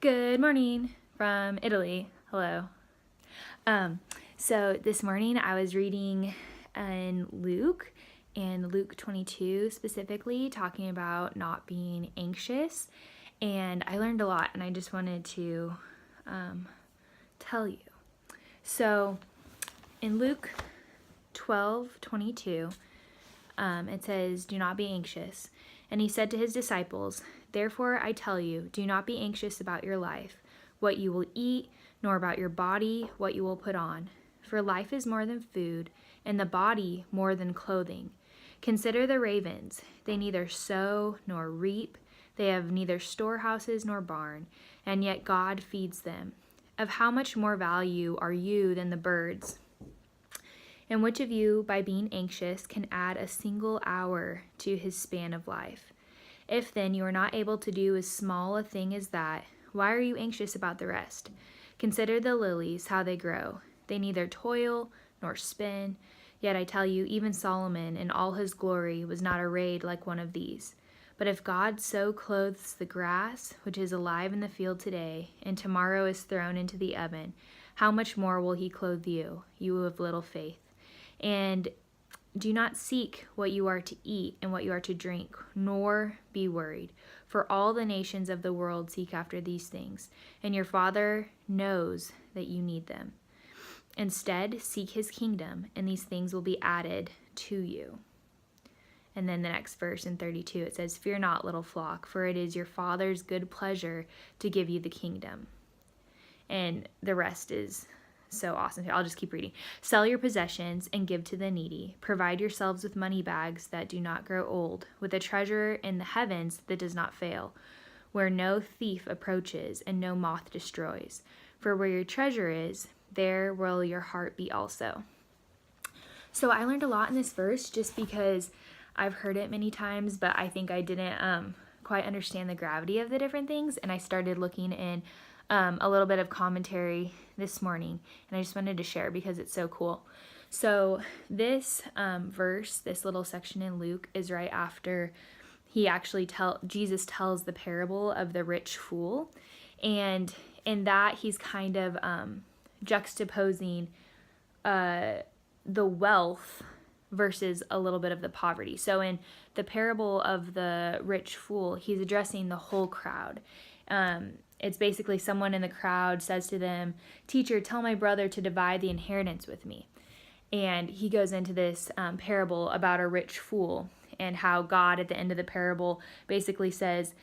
Good morning from Italy. Hello. So this morning I was reading in Luke, and Luke 22 specifically, talking about not being anxious, and I learned a lot, and I just wanted to tell you. So in Luke 12:22, it says, "Do not be anxious." And he said to his disciples, "Therefore I tell you, do not be anxious about your life, what you will eat, nor about your body, what you will put on. For life is more than food, and the body more than clothing. Consider the ravens. They neither sow nor reap. They have neither storehouses nor barn, and yet God feeds them. Of how much more value are you than the birds? And which of you, by being anxious, can add a single hour to his span of life? If then you are not able to do as small a thing as that, why are you anxious about the rest? Consider the lilies, how they grow. They neither toil nor spin. Yet I tell you, even Solomon in all his glory was not arrayed like one of these. But if God so clothes the grass, which is alive in the field today, and tomorrow is thrown into the oven, how much more will he clothe you, you of little faith? And do not seek what you are to eat and what you are to drink, nor be worried. For all the nations of the world seek after these things, and your Father knows that you need them. Instead, seek his kingdom, and these things will be added to you." And then the next verse in 32, it says, "Fear not, little flock, for it is your Father's good pleasure to give you the kingdom." And the rest is so awesome. I'll just keep reading. "Sell your possessions and give to the needy. Provide yourselves with money bags that do not grow old, with a treasure in the heavens that does not fail, where no thief approaches and no moth destroys. For where your treasure is, there will your heart be also." So I learned a lot in this verse just because I've heard it many times, but I think I didn't quite understand the gravity of the different things, and I started looking in a little bit of commentary this morning, and I just wanted to share because it's so cool. So this verse, this little section in Luke, is right after Jesus tells the parable of the rich fool, and in that he's kind of juxtaposing the wealth versus a little bit of the poverty. So in the parable of the rich fool, he's addressing the whole crowd. It's basically someone in the crowd says to them, "Teacher, tell my brother to divide the inheritance with me." And he goes into this parable about a rich fool and how God at the end of the parable basically says,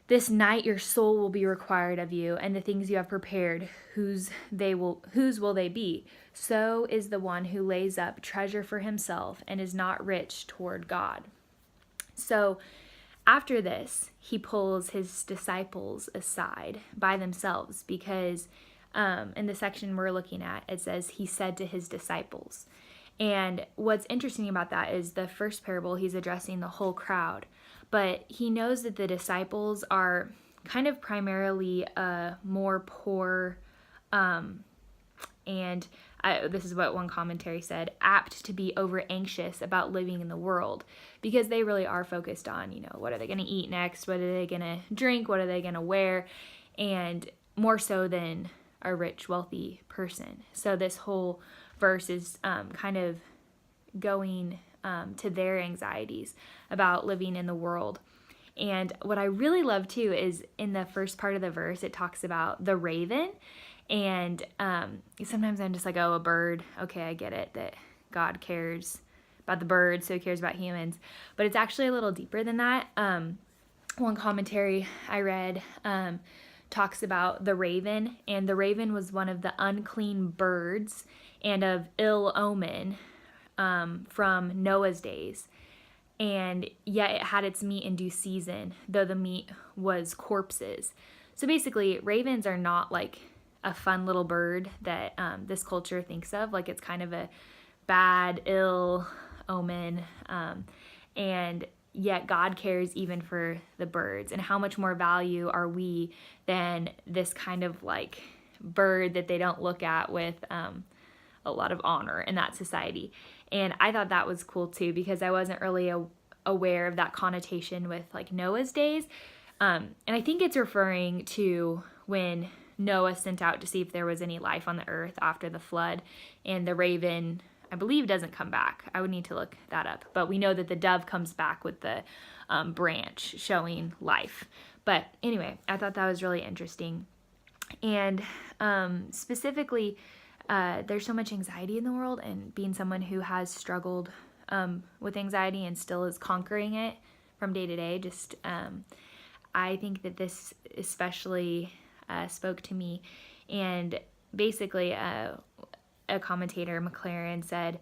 "This night your soul will be required of you, and the things you have prepared, whose will they be? So is the one who lays up treasure for himself and is not rich toward God." So after this, he pulls his disciples aside by themselves because in the section we're looking at, it says he said to his disciples. And what's interesting about that is the first parable, he's addressing the whole crowd, but he knows that the disciples are kind of primarily more poor, and this is what one commentary said, apt to be over anxious about living in the world because they really are focused on, what are they going to eat next? What are they going to drink? What are they going to wear? And more so than a rich, wealthy person. So this whole verse is kind of going to their anxieties about living in the world. And what I really love too is in the first part of the verse, it talks about the raven. And sometimes I'm just like, oh, a bird. Okay, I get it that God cares about the birds, so he cares about humans. But it's actually a little deeper than that. One commentary I read talks about the raven, and the raven was one of the unclean birds and of ill omen from Noah's days. And yet it had its meat in due season, though the meat was corpses. So basically, ravens are not like a fun little bird that this culture thinks of, like it's kind of a bad, ill omen, and yet God cares even for the birds. And how much more value are we than this kind of like bird that they don't look at with a lot of honor in that society? And I thought that was cool too, because I wasn't really aware of that connotation with like Noah's days. And I think it's referring to when Noah sent out to see if there was any life on the earth after the flood, and the raven, I believe, doesn't come back. I would need to look that up. But we know that the dove comes back with the branch showing life. But anyway, I thought that was really interesting. And specifically, there's so much anxiety in the world, and being someone who has struggled with anxiety and still is conquering it from day to day, just I think that this especially spoke to me. And basically, a commentator, McLaren, said,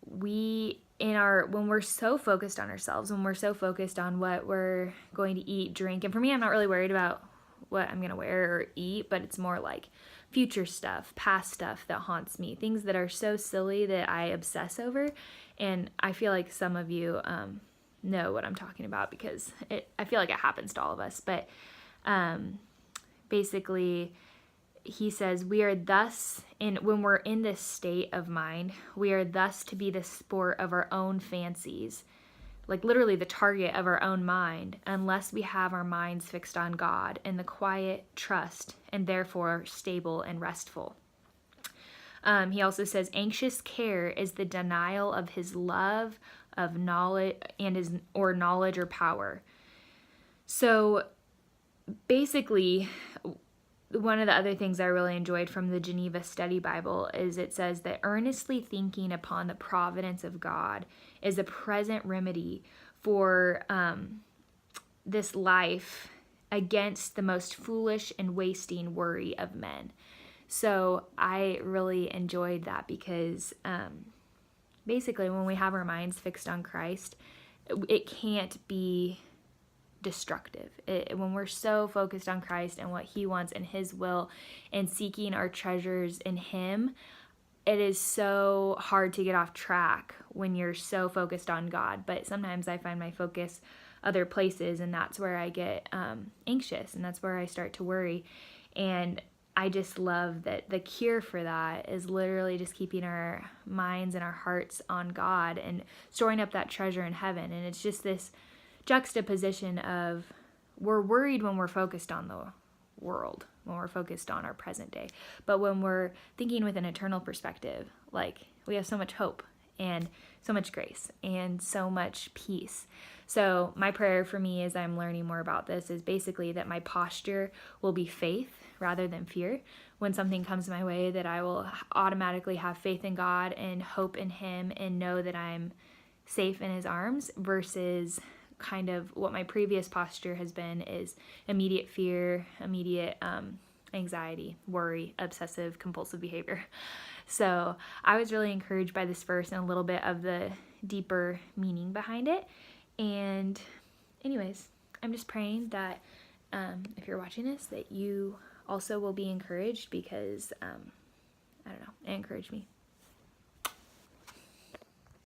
when we're so focused on ourselves, when we're so focused on what we're going to eat, drink, and for me, I'm not really worried about what I'm going to wear or eat, but it's more like future stuff, past stuff that haunts me, things that are so silly that I obsess over. And I feel like some of you know what I'm talking about, because I feel like it happens to all of us. But basically, he says, when we're in this state of mind, we are thus to be the sport of our own fancies, like literally the target of our own mind, unless we have our minds fixed on God in the quiet trust, and therefore stable and restful. He also says, anxious care is the denial of his love of knowledge knowledge or power. So basically, one of the other things I really enjoyed from the Geneva Study Bible is it says that earnestly thinking upon the providence of God is a present remedy for this life against the most foolish and wasting worry of men. So I really enjoyed that, because basically when we have our minds fixed on Christ, it can't be destructive. When we're so focused on Christ and what he wants and his will, and seeking our treasures in him, it is so hard to get off track when you're so focused on God. But sometimes I find my focus other places, and that's where I get anxious, and that's where I start to worry. And I just love that the cure for that is literally just keeping our minds and our hearts on God and storing up that treasure in heaven. And it's just this juxtaposition of, we're worried when we're focused on the world, when we're focused on our present day, but when we're thinking with an eternal perspective, like, we have so much hope and so much grace and so much peace. So my prayer for me, as I'm learning more about this, is basically that my posture will be faith rather than fear. When something comes my way, that I will automatically have faith in God and hope in him and know that I'm safe in his arms, versus kind of what my previous posture has been is immediate fear, immediate anxiety, worry, obsessive compulsive behavior. So I was really encouraged by this verse and a little bit of the deeper meaning behind it. And anyways, I'm just praying that if you're watching this, that you also will be encouraged, because I don't know, it encouraged me.